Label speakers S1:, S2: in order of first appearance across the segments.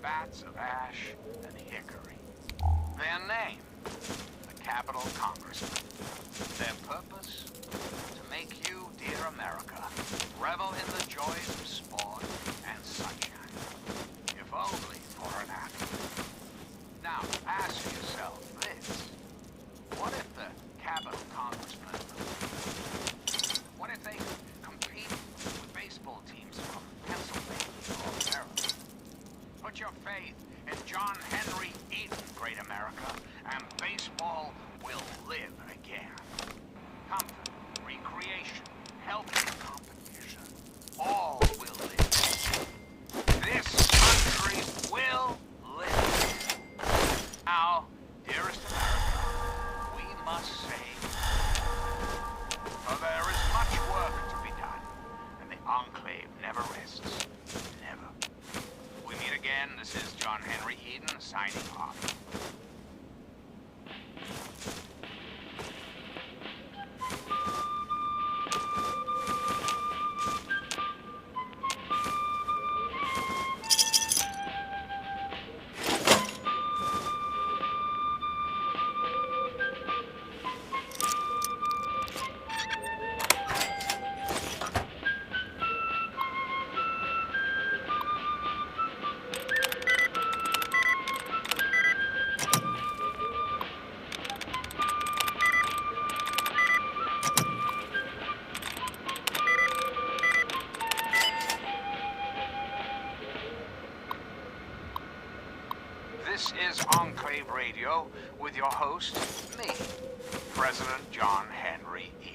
S1: bats of ash and hickory. Their name, the Capitol Congressmen. Their purpose, to make you, dear America, revel in the joys of sport and sunshine, if only for an afternoon. Now, ask yourself this. What if the Capitol Congressmen, what if they compete with baseball teams from Pennsylvania or Maryland? Put your faith in John Henry Eden, great America, and baseball will live again. Comfort, recreation, healthy competition, all will live. This country will live. Now, dearest America, we must save. For there is much work to be done, and the Enclave never rests. Never. We meet again. This is John Henry Eden signing off. This is Enclave Radio with your host, me, President John Henry Eden.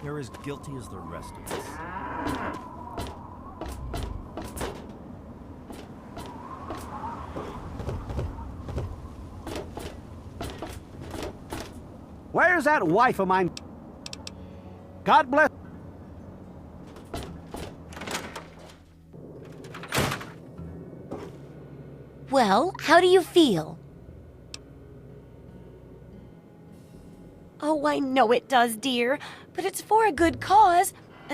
S2: You're as guilty as the rest of us.
S3: Where's that wife of mine? God bless.
S4: Well, how do you feel? Oh, I know it does, dear, but it's for a good cause.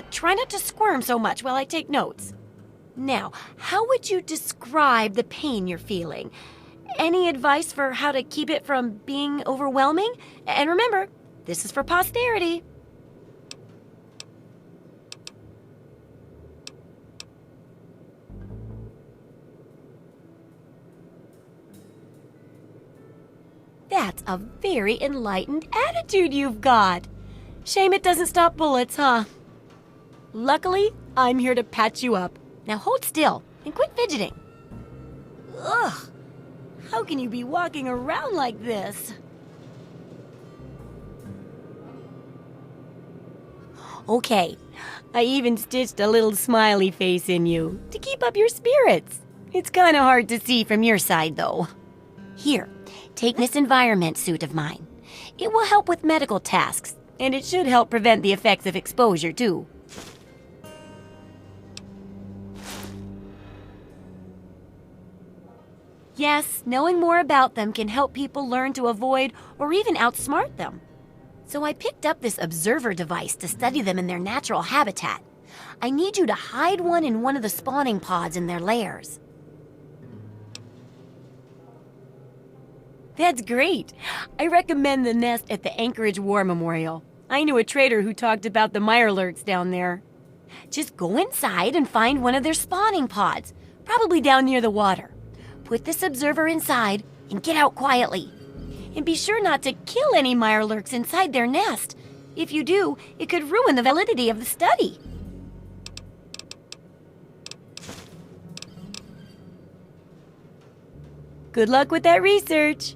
S4: Try not to squirm so much while I take notes. Now, how would you describe the pain you're feeling? Any advice for how to keep it from being overwhelming? And remember, this is for posterity. That's a very enlightened attitude you've got. Shame it doesn't stop bullets, huh? Luckily, I'm here to patch you up. Now hold still and quit fidgeting. Ugh, how can you be walking around like this? Okay, I even stitched a little smiley face in you to keep up your spirits. It's kind of hard to see from your side, though. Here, take this environment suit of mine. It will help with medical tasks, and it should help prevent the effects of exposure, too. Yes, knowing more about them can help people learn to avoid or even outsmart them. So I picked up this observer device to study them in their natural habitat. I need you to hide one in one of the spawning pods in their lairs. That's great. I recommend the nest at the Anchorage War Memorial. I knew a trader who talked about the mirelurks down there. Just go inside and find one of their spawning pods, probably down near the water. Put this observer inside and get out quietly. And be sure not to kill any mirelurks inside their nest. If you do, it could ruin the validity of the study. Good luck with that research.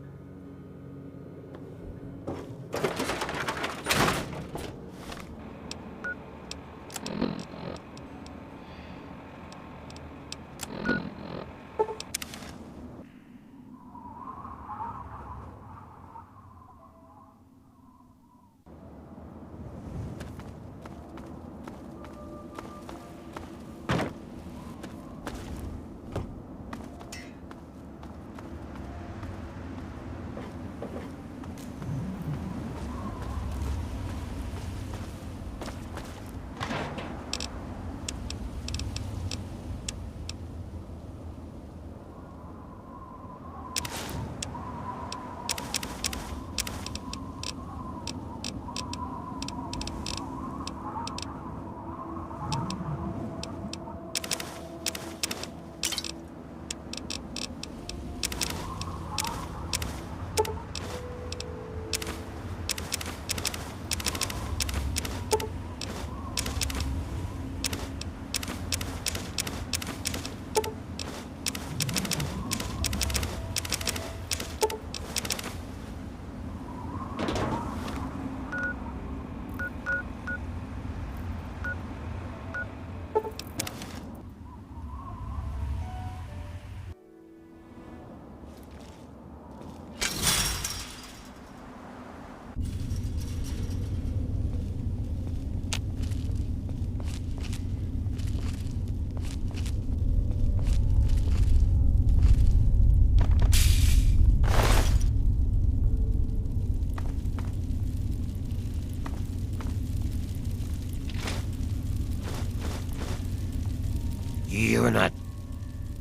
S5: You're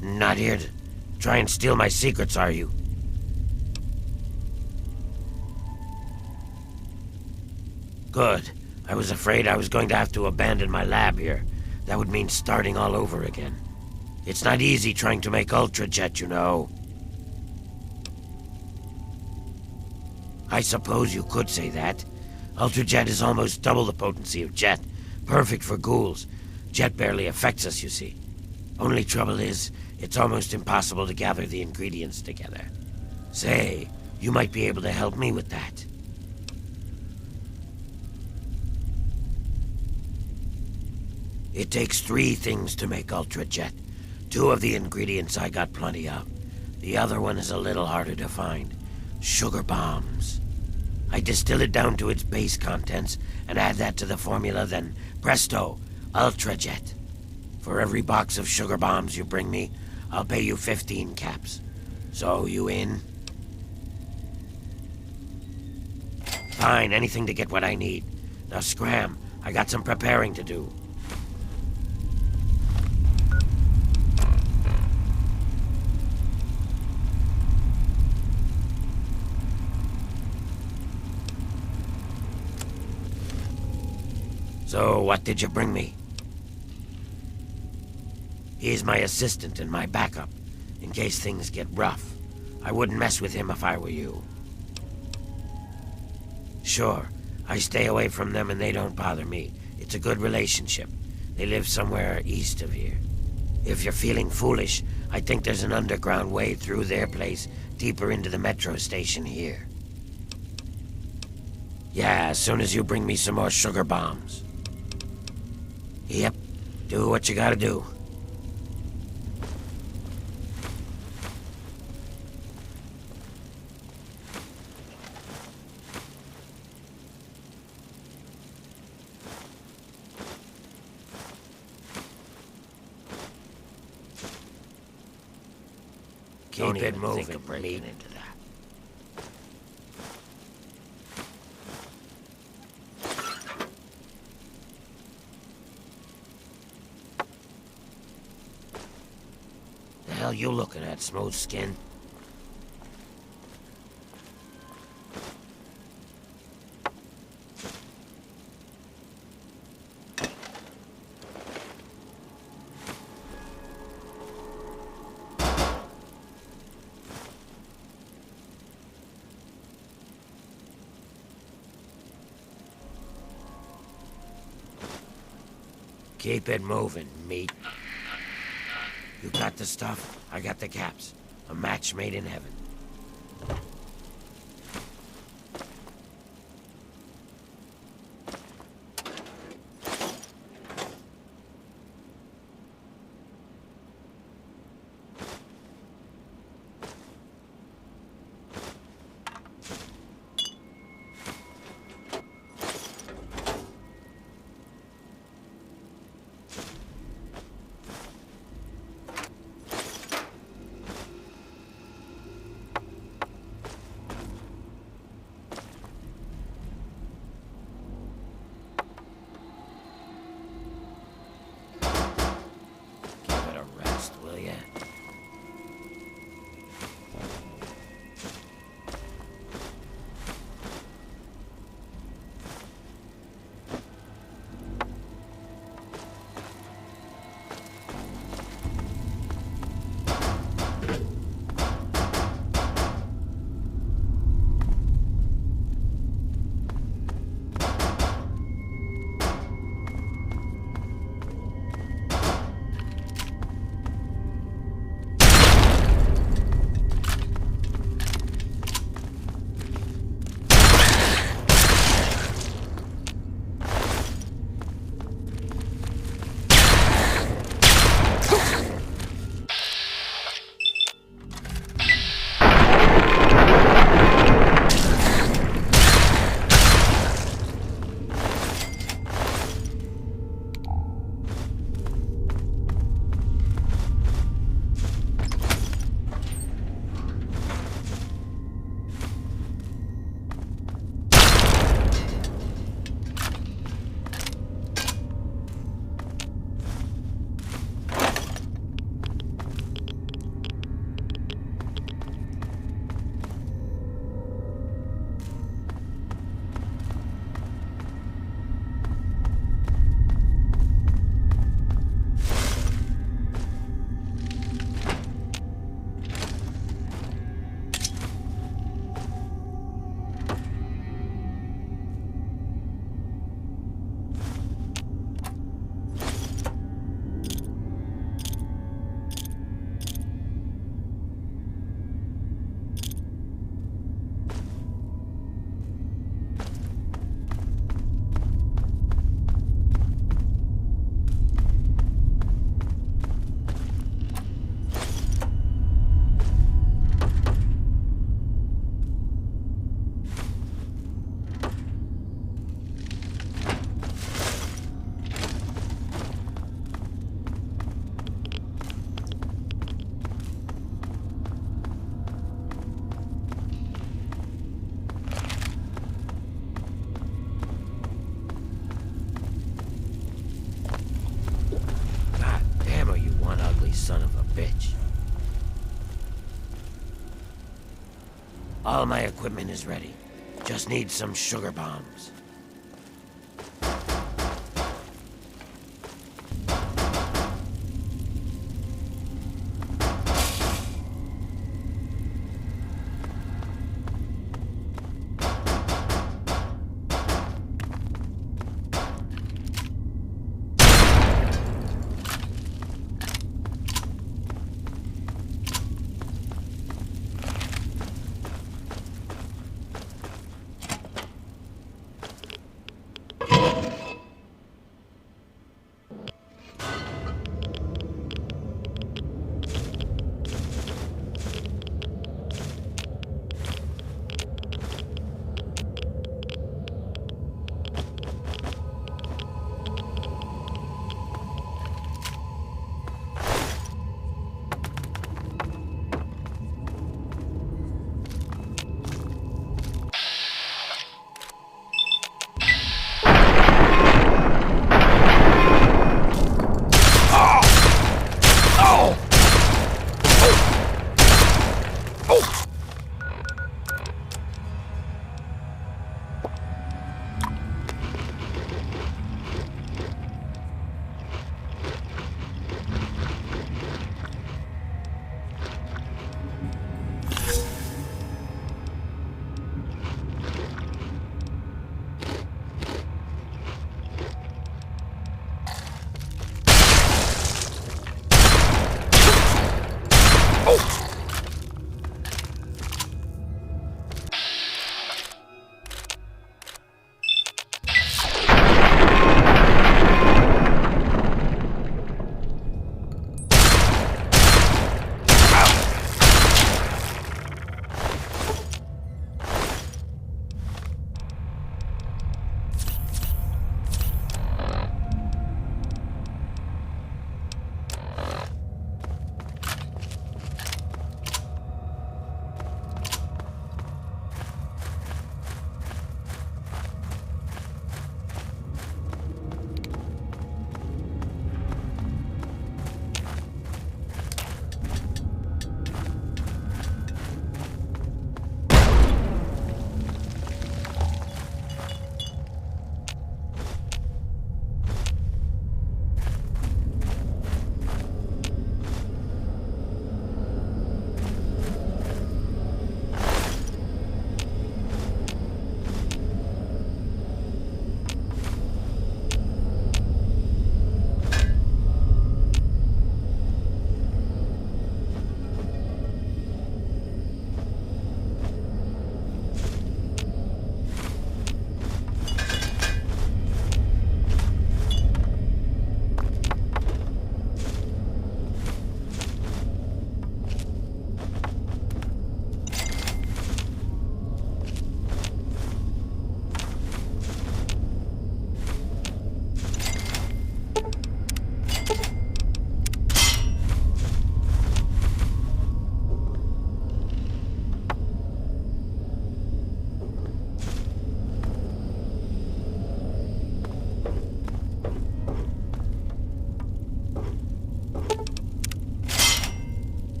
S5: not here to try and steal my secrets, are you? Good. I was afraid I was going to have to abandon my lab here. That would mean starting all over again. It's not easy trying to make Ultrajet, you know. I suppose you could say that. Ultrajet is almost double the potency of Jet. Perfect for ghouls. Jet barely affects us, you see. Only trouble is, it's almost impossible to gather the ingredients together. Say, you might be able to help me with that. It takes 3 things to make Ultrajet. 2 of the ingredients I got plenty of. The other one is a little harder to find. Sugar bombs. I distill it down to its base contents and add that to the formula, then presto, Ultrajet. For every box of sugar bombs you bring me, I'll pay you 15 caps. So, you in? Fine, anything to get what I need. Now scram, I got some preparing to do. So, what did you bring me? He's my assistant and my backup, in case things get rough. I wouldn't mess with him if I were you. Sure, I stay away from them and they don't bother me. It's a good relationship. They live somewhere east of here. If you're feeling foolish, I think there's an underground way through their place, deeper into the metro station here. Yeah, as soon as you bring me some more sugar bombs. Yep, do what you gotta do. Keep it moving, breaking into that. hell you looking at, smooth skin? Keep it moving, meat. You got the stuff, I got the caps. A match made in heaven. Son of a bitch. All my equipment is ready. Just need some sugar bombs.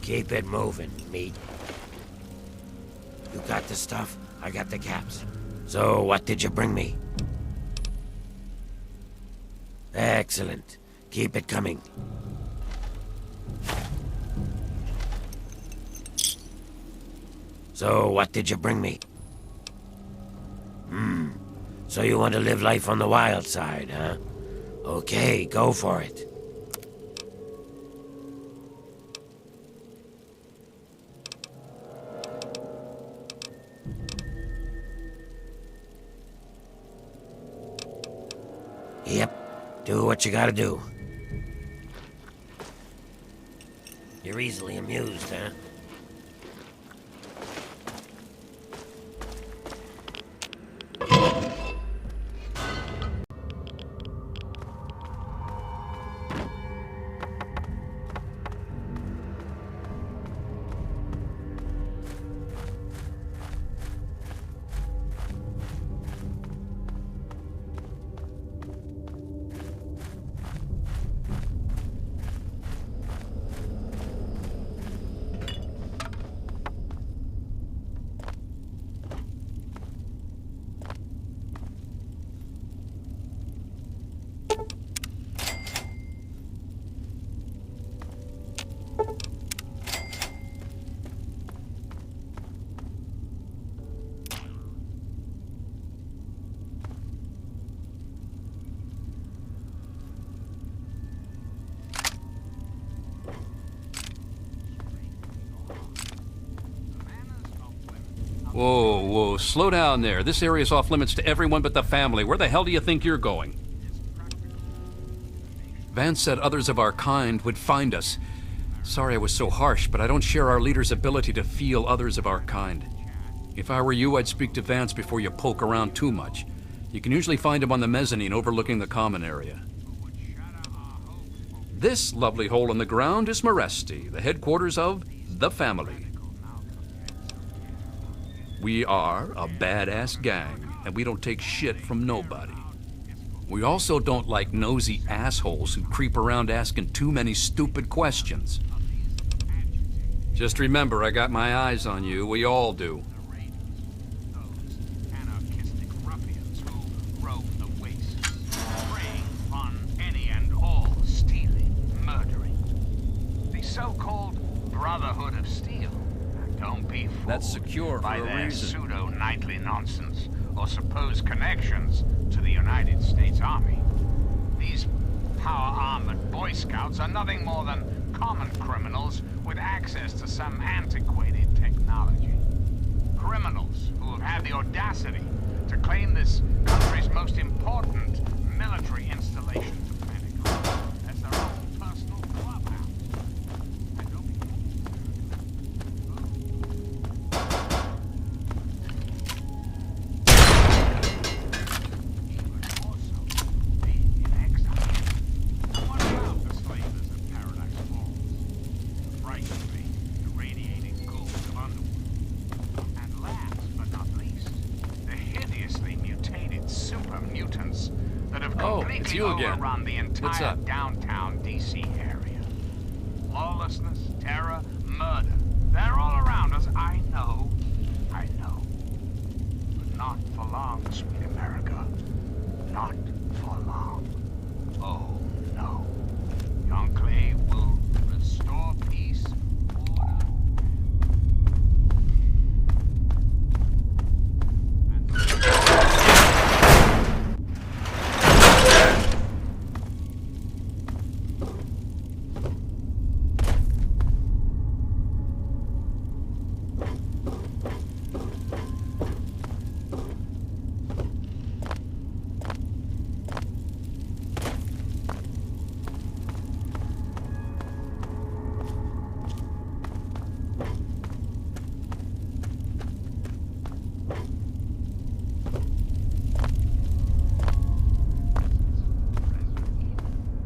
S5: Keep it moving, meat. You got the stuff, I got the caps. So, what did you bring me? Excellent. Keep it coming. So, what did you bring me? So you want to live life on the wild side, huh? Okay, go for it. Yep, do what you gotta do. You're easily amused, huh?
S6: Whoa, whoa, slow down there. This area's off limits to everyone but the family. Where the hell do you think you're going? Vance said others of our kind would find us. Sorry I was so harsh, but I don't share our leader's ability to feel others of our kind. If I were you, I'd speak to Vance before you poke around too much. You can usually find him on the mezzanine overlooking the common area. This lovely hole in the ground is Meresti, the headquarters of the family. We are a badass gang, and we don't take shit from nobody. We also don't like nosy assholes who creep around asking too many stupid questions. Just remember, I got my eyes on you. We all do.
S1: Anarchistic ruffians who roam the wastes, preying on any and all, stealing, murdering. The so-called Brotherhood of Steel. Don't be fooled
S6: That's secure
S1: by
S6: for a
S1: their
S6: reason.
S1: pseudo-knightly nonsense or supposed connections to the United States Army. These power-armored Boy Scouts are nothing more than common criminals with access to some antiquated technology. Criminals who have had the audacity to claim this country's most important military installation to Pentagon as their own personal clubhouse. And don't be
S6: it's you again.
S1: overrun the
S6: What's
S1: entire
S6: up?
S1: downtown DC area. Lawlessness, terror, murder. They're all around us. I know. But not for long, sweet America. Not for long. Oh, no. The Enclave will restore peace, order,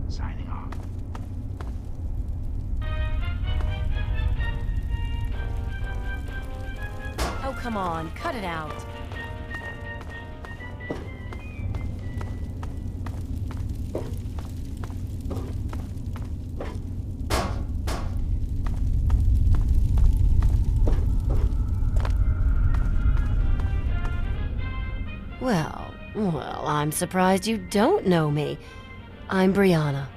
S1: signing off.
S4: Oh, come on, cut it out. Well, I'm surprised you don't know me. I'm Brianna.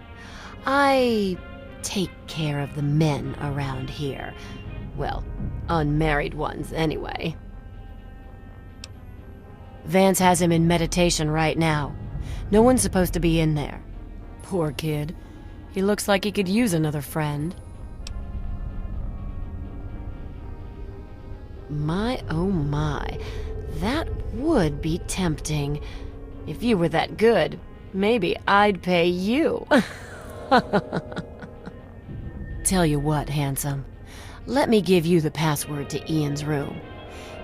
S4: I take care of the men around here. Well, unmarried ones, anyway. Vance has him in meditation right now. No one's supposed to be in there. Poor kid. He looks like he could use another friend. My, oh my. That would be tempting. If you were that good, maybe I'd pay you. Tell you what, handsome. Let me give you the password to Ian's room.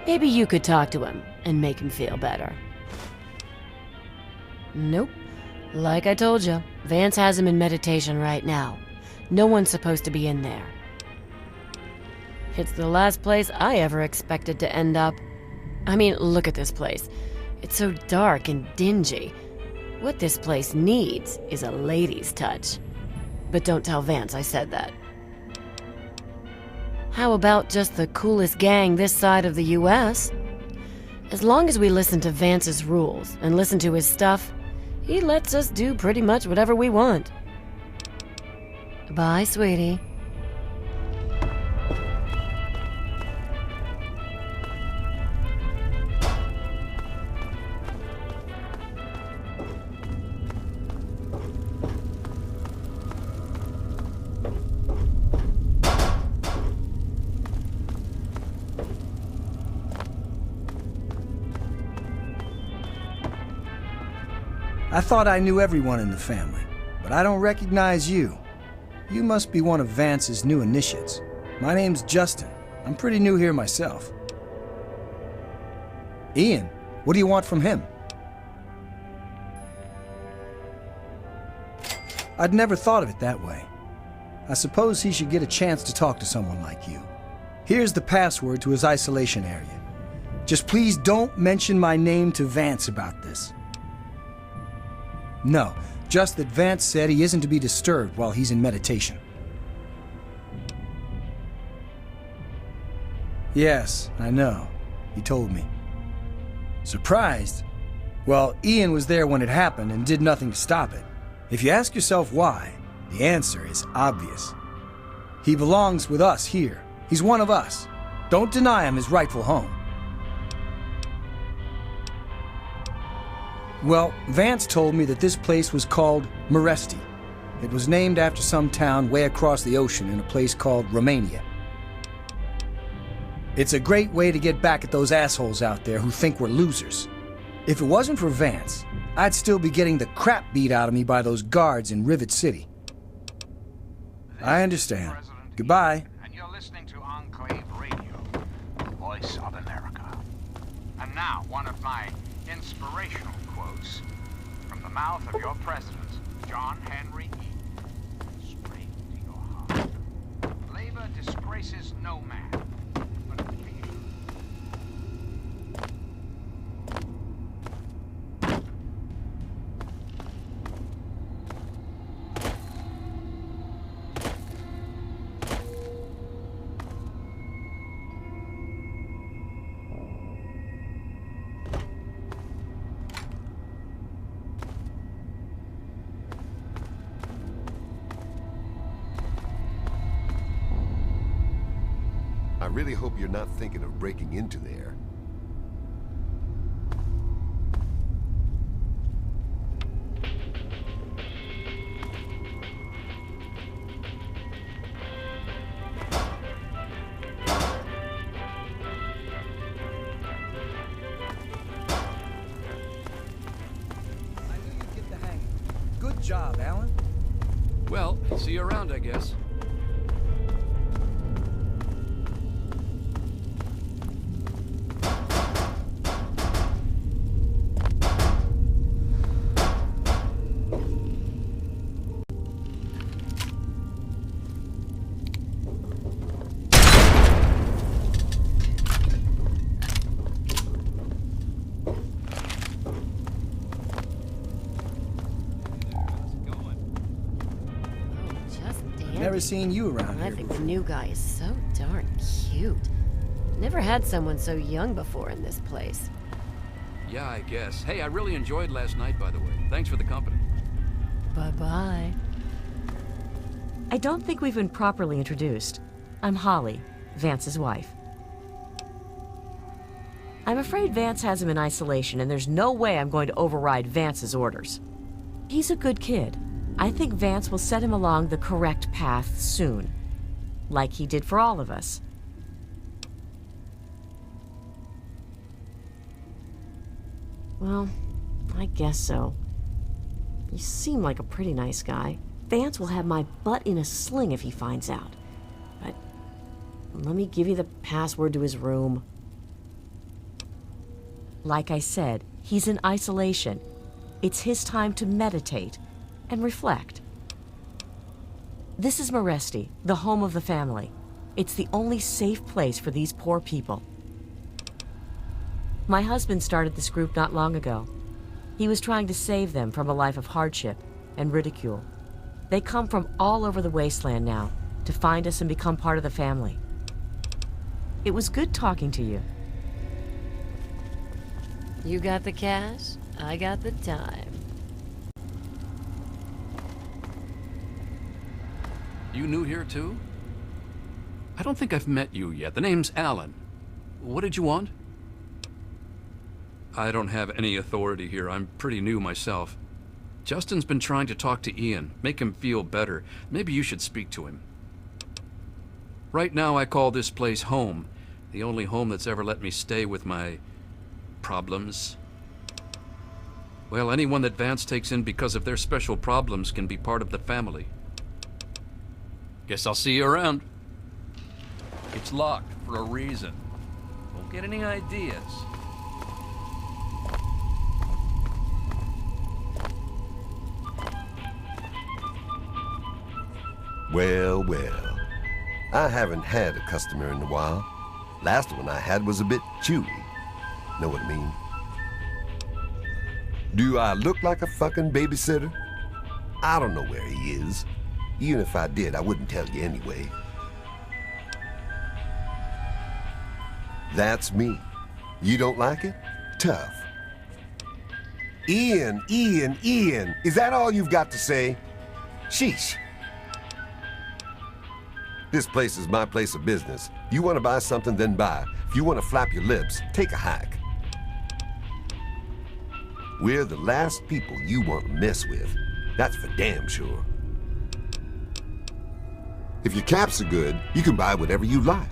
S4: Maybe you could talk to him and make him feel better. Nope. Like I told you, Vance has him in meditation right now. No one's supposed to be in there. It's the last place I ever expected to end up. I mean, look at this place. It's so dark and dingy. What this place needs is a lady's touch. But don't tell Vance I said that. How about just the coolest gang this side of the US? As long as we listen to Vance's rules and listen to his stuff, he lets us do pretty much whatever we want. Bye, sweetie.
S7: I thought I knew everyone in the family, but I don't recognize you. You must be one of Vance's new initiates. My name's Justin. I'm pretty new here myself. Ian, what do you want from him? I'd never thought of it that way. I suppose he should get a chance to talk to someone like you. Here's the password to his isolation area. Just please don't mention my name to Vance about this. No, just that Vance said he isn't to be disturbed while he's in meditation. Yes, I know. He told me. Surprised? Well, Ian was there when it happened and did nothing to stop it. If you ask yourself why, the answer is obvious. He belongs with us here. He's one of us. Don't deny him his rightful home. Well, Vance told me that this place was called Meresti. It was named after some town way across the ocean in a place called Romania. It's a great way to get back at those assholes out there who think we're losers. If it wasn't for Vance, I'd still be getting the crap beat out of me by those guards in Rivet City. I understand. Goodbye.
S1: And you're listening to Enclave Radio, the voice of America. And now, one of my inspirational quotes from the mouth of your president, John Henry Eaton, straight to your heart. Labor disgraces no man, but occasionally.
S8: I really hope you're not thinking of breaking into there.
S7: I knew you'd get the hang of it. Good job, Alan.
S6: Well, see you around, I guess.
S7: Never seen you around
S4: I
S7: here
S4: think
S7: before.
S4: the new guy is so darn cute. Never had someone so young before in this place.
S6: Yeah, I guess. Hey, I really enjoyed last night, by the way. Thanks for the company.
S9: Bye-bye. I don't think we've been properly introduced. I'm Holly, Vance's wife. I'm afraid Vance has him in isolation, and there's no way I'm going to override Vance's orders. He's a good kid. I think Vance will set him along the correct path soon, like he did for all of us. Well, I guess so. You seem like a pretty nice guy. Vance will have my butt in a sling if he finds out. But let me give you the password to his room. Like I said, he's in isolation. It's his time to meditate and reflect. This is Maresti, the home of the family. It's the only safe place for these poor people. My husband started this group not long ago. He was trying to save them from a life of hardship and ridicule. They come from all over the wasteland now to find us and become part of the family. It was good talking to you.
S10: You got the cash, I got the time.
S6: You new here, too? I don't think I've met you yet. The name's Alan. What did you want? I don't have any authority here. I'm pretty new myself. Justin's been trying to talk to Ian, make him feel better. Maybe you should speak to him. Right now, I call this place home. The only home that's ever let me stay with my problems. Well, anyone that Vance takes in because of their special problems can be part of the family. Guess I'll see you around. It's locked for a reason. Won't get any ideas.
S8: Well, well. I haven't had a customer in a while. Last one I had was a bit chewy. Know what I mean? Do I look like a fucking babysitter? I don't know where he is. Even if I did, I wouldn't tell you anyway. That's me. You don't like it? Tough. Ian, is that all you've got to say? Sheesh. This place is my place of business. You want to buy something, then buy. If you want to flap your lips, take a hike. We're the last people you want to mess with. That's for damn sure.
S11: If your caps are good, you can buy whatever you like.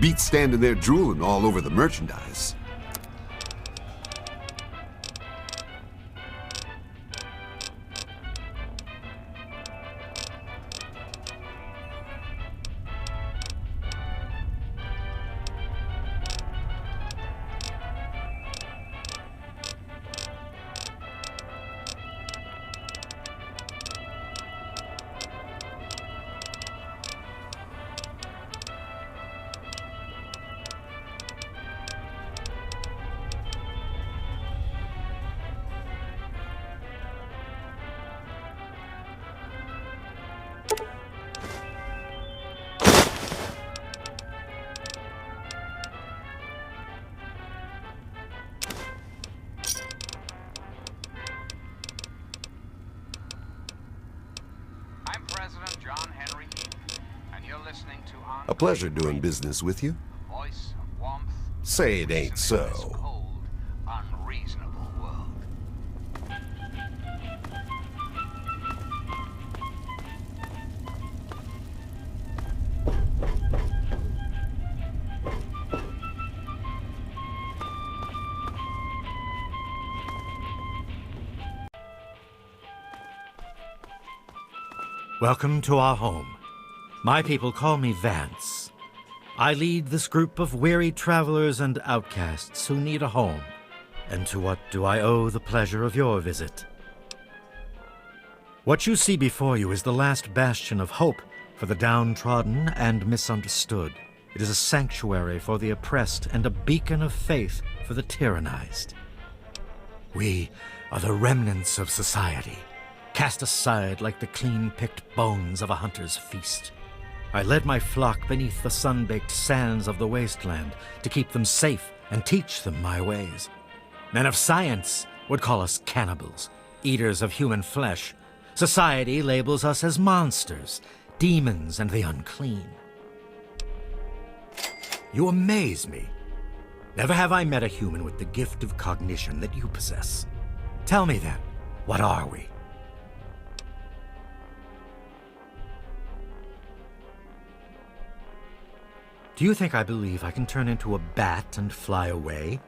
S11: Beats standing there drooling all over the merchandise.
S8: A pleasure doing business with you.
S1: Voice of warmth.
S8: Say it ain't so.
S1: Cold, unreasonable world.
S2: Welcome to our home. My people call me Vance. I lead this group of weary travelers and outcasts who need a home. And to what do I owe the pleasure of your visit? What you see before you is the last bastion of hope for the downtrodden and misunderstood. It is a sanctuary for the oppressed and a beacon of faith for the tyrannized. We are the remnants of society, cast aside like the clean-picked bones of a hunter's feast. I led my flock beneath the sun-baked sands of the wasteland to keep them safe and teach them my ways. Men of science would call us cannibals, eaters of human flesh. Society labels us as monsters, demons, and the unclean. You amaze me. Never have I met a human with the gift of cognition that you possess. Tell me then, what are we? Do you think I believe I can turn into a bat and fly away?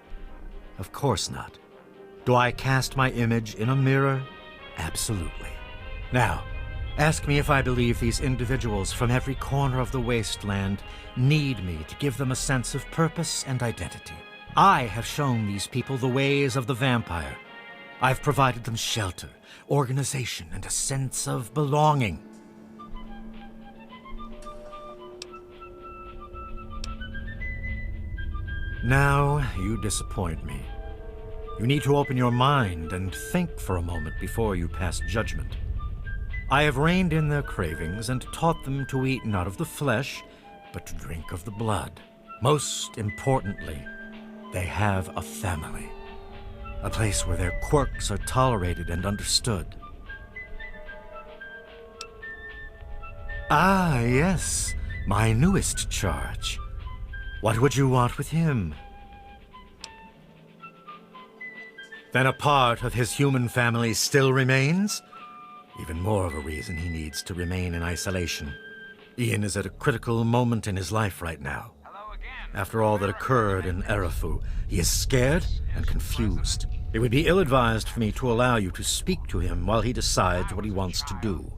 S2: Of course not. Do I cast my image in a mirror? Absolutely. Now, ask me if I believe these individuals from every corner of the wasteland need me to give them a sense of purpose and identity. I have shown these people the ways of the vampire. I've provided them shelter, organization, and a sense of belonging. Now, you disappoint me. You need to open your mind and think for a moment before you pass judgment. I have reined in their cravings and taught them to eat not of the flesh, but to drink of the blood. Most importantly, they have a family. A place where their quirks are tolerated and understood. Ah, yes, my newest charge. What would you want with him? Then a part of his human family still remains? Even more of a reason he needs to remain in isolation. Ian is at a critical moment in his life right now. After all that occurred in Erafu, he is scared and confused. It would be ill-advised for me to allow you to speak to him while he decides what he wants to do.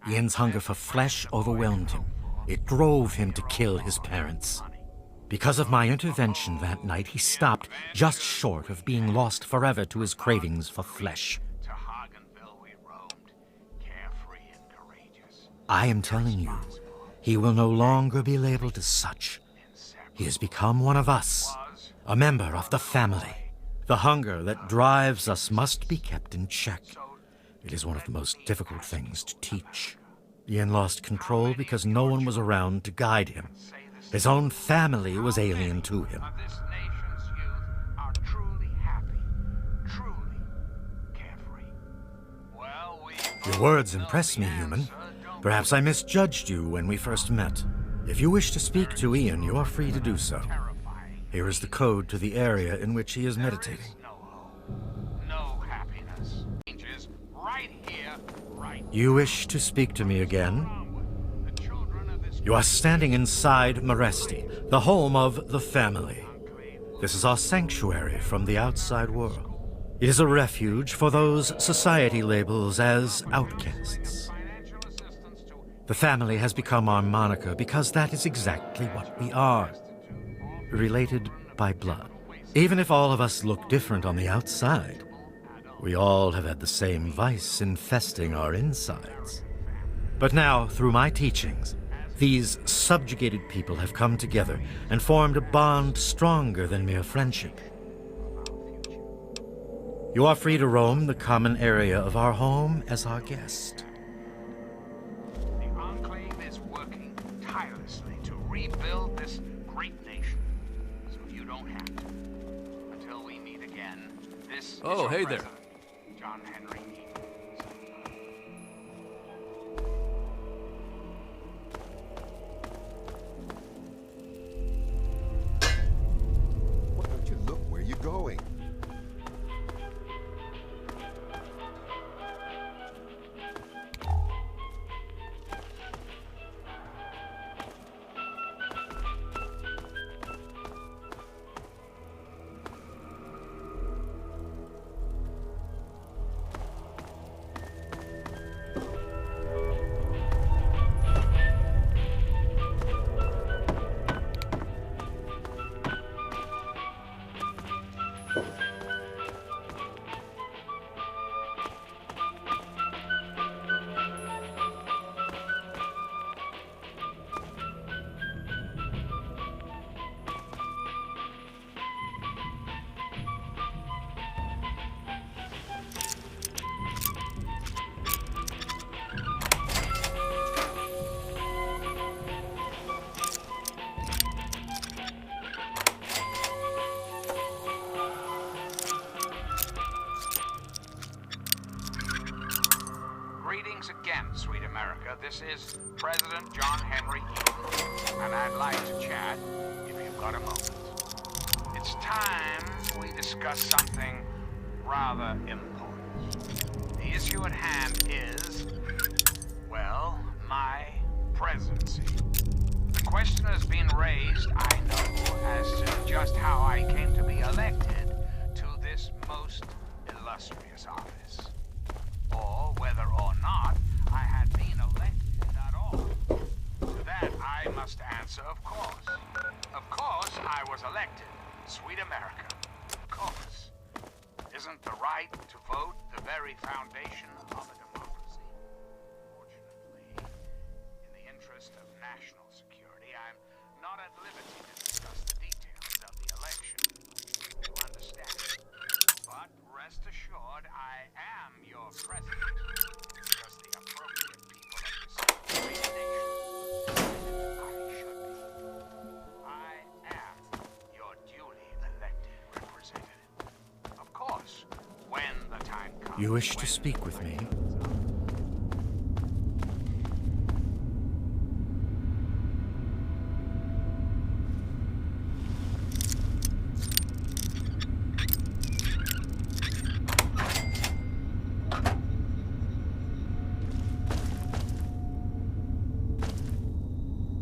S2: Ian's hunger for flesh overwhelmed him. It drove him to kill his parents. Because of my intervention that night, he stopped just short of being lost forever to his cravings for flesh. I am telling you, he will no longer be labeled as such. He has become one of us, a member of the family. The hunger that drives us must be kept in check. It is one of the most difficult things to teach. Ian lost control because no one was around to guide him. His own family was alien to him. Your words impress me, human. Perhaps I misjudged you when we first met. If you wish to speak to Ian, you are free to do so. Here is the code to the area in which he is meditating. You wish to speak to me again? You are standing inside Maresti, the home of the family. This is our sanctuary from the outside world. It is a refuge for those society labels as outcasts. The family has become our moniker because that is exactly what we are. Related by blood. Even if all of us look different on the outside, we all have had the same vice infesting our insides. But now, through my teachings, these subjugated people have come together and formed a bond stronger than mere friendship. You are free to roam the common area of our home as our guest.
S1: The Enclave is working tirelessly to rebuild this great nation, so you don't have to. Until we meet again, this is your
S6: hey there.
S1: president, John Henry Eaton.
S8: Why don't you look where you're going?
S1: Henry Eden, and I'd like to chat if you've got a moment. It's time we discuss something rather important. The issue at hand is, well, my presidency. The question has been raised, I know, as to just how I came to be elected to this most illustrious office. Or whether or not I had been elected at all. To that I must answer, of course. Of course I was elected. Sweet America. Of course. Isn't the right to vote the very foundation of a democracy? Fortunately, in the interest of national security, I'm not at liberty to discuss the details of the election. You understand. But rest assured, I am your president, because the appropriate people of this great nation, I should be. I am your duly elected representative. Of course, when the time comes.
S2: You wish to speak with me?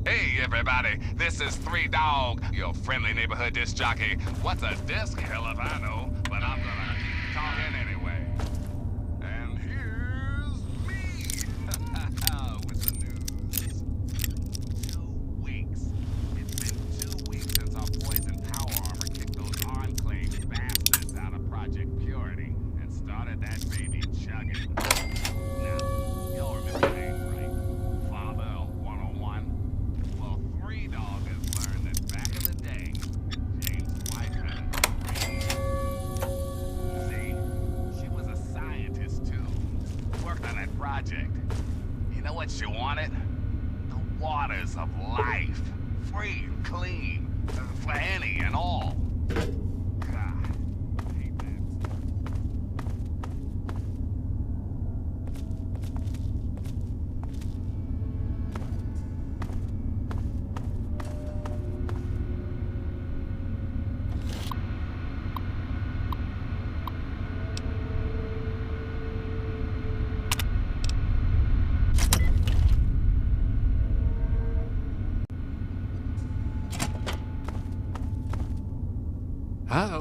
S12: Hey everybody, this is Three Dog, your friendly neighborhood disc jockey. What's a disc? Hell if I know, but I'm gonna keep talking anyway. And here's me with the news. 2 weeks. It's been 2 weeks since our poison power armor kicked those Enclave bastards out of Project Purity and started that baby chugging. Now, y'all remember names, right? Father 101. Well, Three Dog has learned that back in the day, James' wife had a dream. See, she was a scientist too. Worked on that project. You know what she wanted? The waters of life. Free and clean. For any and all. God, I hate that.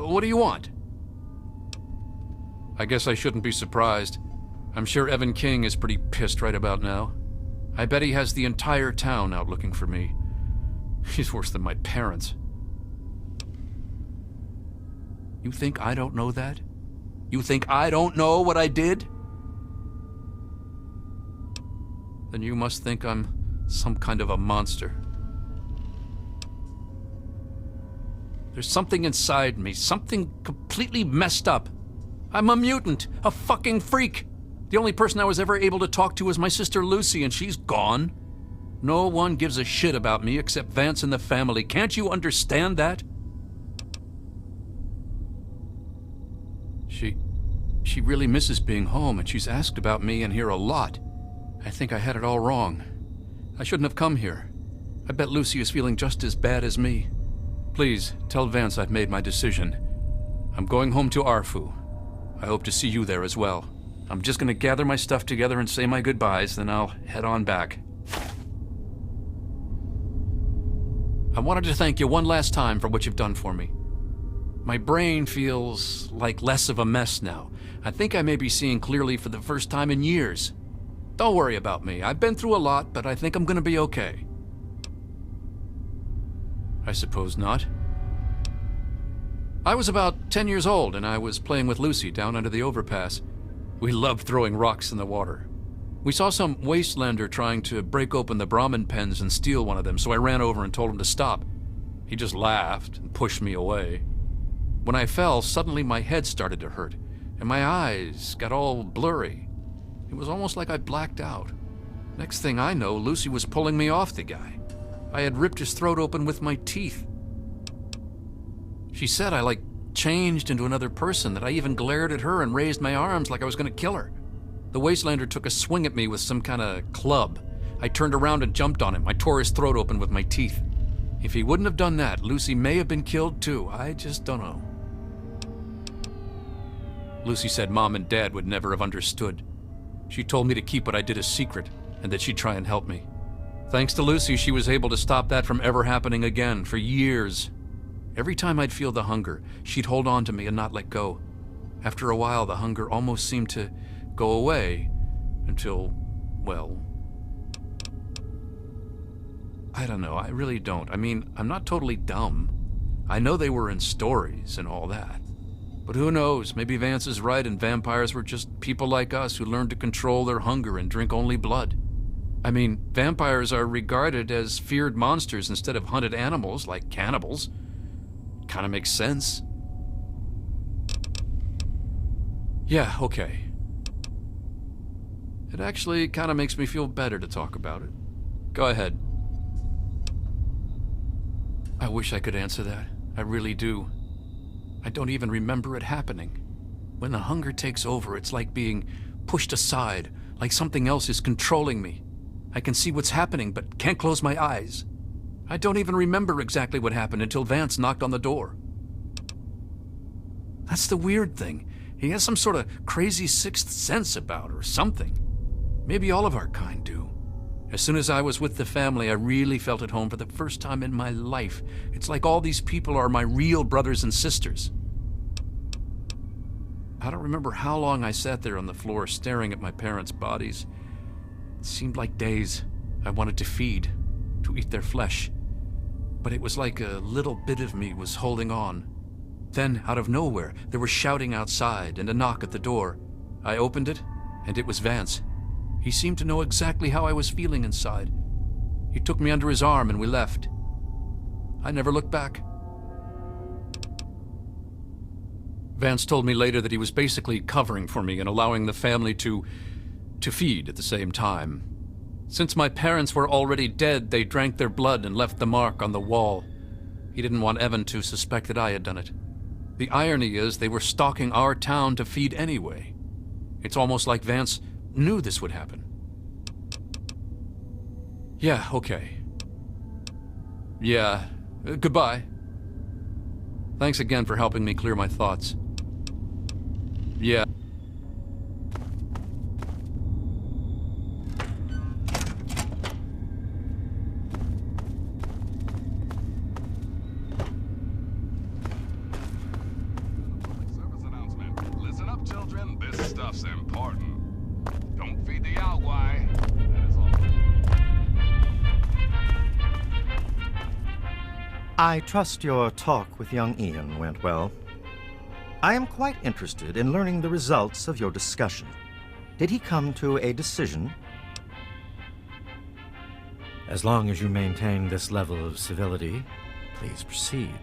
S6: What do you want? I guess I shouldn't be surprised. I'm sure Evan King is pretty pissed right about now. I bet he has the entire town out looking for me. He's worse than my parents. You think I don't know that? You think I don't know what I did? Then you must think I'm some kind of a monster. There's something inside me, something completely messed up. I'm a mutant, a fucking freak. The only person I was ever able to talk to was my sister Lucy, and she's gone. No one gives a shit about me except Vance and the family. Can't you understand that? She really misses being home, and she's asked about me in here a lot. I think I had it all wrong. I shouldn't have come here. I bet Lucy is feeling just as bad as me. Please, tell Vance I've made my decision. I'm going home to Arfu. I hope to see you there as well. I'm just gonna gather my stuff together and say my goodbyes, then I'll head on back. I wanted to thank you one last time for what you've done for me. My brain feels like less of a mess now. I think I may be seeing clearly for the first time in years. Don't worry about me. I've been through a lot, but I think I'm gonna be okay. I suppose not. I was about 10 years old, and I was playing with Lucy down under the overpass. We loved throwing rocks in the water. We saw some wastelander trying to break open the Brahmin pens and steal one of them, so I ran over and told him to stop. He just laughed and pushed me away. When I fell, suddenly my head started to hurt, and my eyes got all blurry. It was almost like I blacked out. Next thing I know, Lucy was pulling me off the guy. I had ripped his throat open with my teeth. She said I, changed into another person, that I even glared at her and raised my arms like I was gonna kill her. The wastelander took a swing at me with some kind of club. I turned around and jumped on him. I tore his throat open with my teeth. If he wouldn't have done that, Lucy may have been killed too. I just don't know. Lucy said Mom and Dad would never have understood. She told me to keep what I did a secret, and that she'd try and help me. Thanks to Lucy, she was able to stop that from ever happening again for years. Every time I'd feel the hunger, she'd hold on to me and not let go. After a while, the hunger almost seemed to go away until, well, I don't know. I really don't. I mean, I'm not totally dumb. I know they were in stories and all that. But who knows? Maybe Vance is right and vampires were just people like us who learned to control their hunger and drink only blood. I mean, vampires are regarded as feared monsters instead of hunted animals like cannibals. Kinda makes sense. Yeah, okay. It actually kinda makes me feel better to talk about it. Go ahead. I wish I could answer that. I really do. I don't even remember it happening. When the hunger takes over, it's like being pushed aside, like something else is controlling me. I can see what's happening, but can't close my eyes. I don't even remember exactly what happened until Vance knocked on the door. That's the weird thing. He has some sort of crazy sixth sense about or something. Maybe all of our kind do. As soon as I was with the family, I really felt at home for the first time in my life. It's like all these people are my real brothers and sisters. I don't remember how long I sat there on the floor staring at my parents' bodies. It seemed like days. I wanted to feed, to eat their flesh. But it was like a little bit of me was holding on. Then, out of nowhere, there was shouting outside and a knock at the door. I opened it, and it was Vance. He seemed to know exactly how I was feeling inside. He took me under his arm and we left. I never looked back. Vance told me later that he was basically covering for me and allowing the family to feed at the same time. Since my parents were already dead, they drank their blood and left the mark on the wall. He didn't want Evan to suspect that I had done it. The irony is they were stalking our town to feed anyway. It's almost like Vance knew this would happen. Yeah, okay. Yeah, goodbye. Thanks again for helping me clear my thoughts. Yeah.
S12: Service announcement. Listen up, children. This stuff's important. Don't feed the outguy. That is all.
S2: I trust your talk with young Ian went well. I am quite interested in learning the results of your discussion. Did he come to a decision? As long as you maintain this level of civility, please proceed.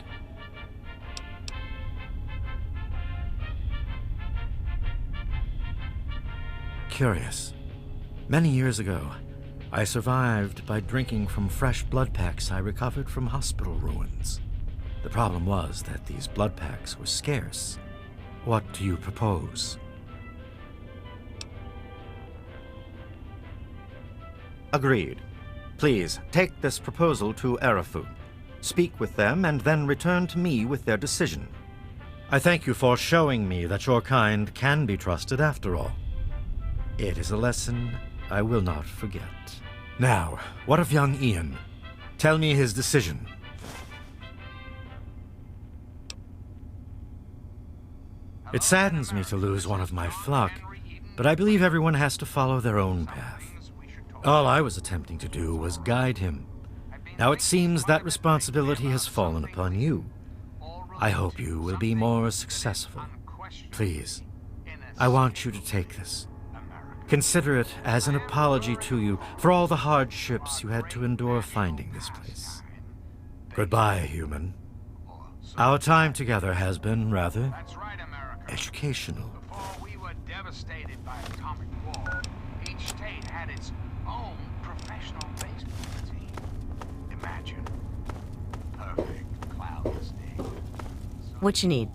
S2: Curious. Many years ago, I survived by drinking from fresh blood packs I recovered from hospital ruins. The problem was that these blood packs were scarce. What do you propose? Agreed. Please, take this proposal to Arafu. Speak with them and then return to me with their decision. I thank you for showing me that your kind can be trusted after all. It is a lesson I will not forget. Now, what of young Ian? Tell me his decision. It saddens me to lose one of my flock, but I believe everyone has to follow their own path. All I was attempting to do was guide him. Now it seems that responsibility has fallen upon you. I hope you will be more successful. Please, I want you to take this. Consider it as an apology to you for all the hardships you had to endure finding this place. Goodbye, human. Our time together has been rather educational.
S1: Before we were devastated by atomic war, each state had its own professional baseball team. Imagine. Perfect cloudless day.
S9: What you need?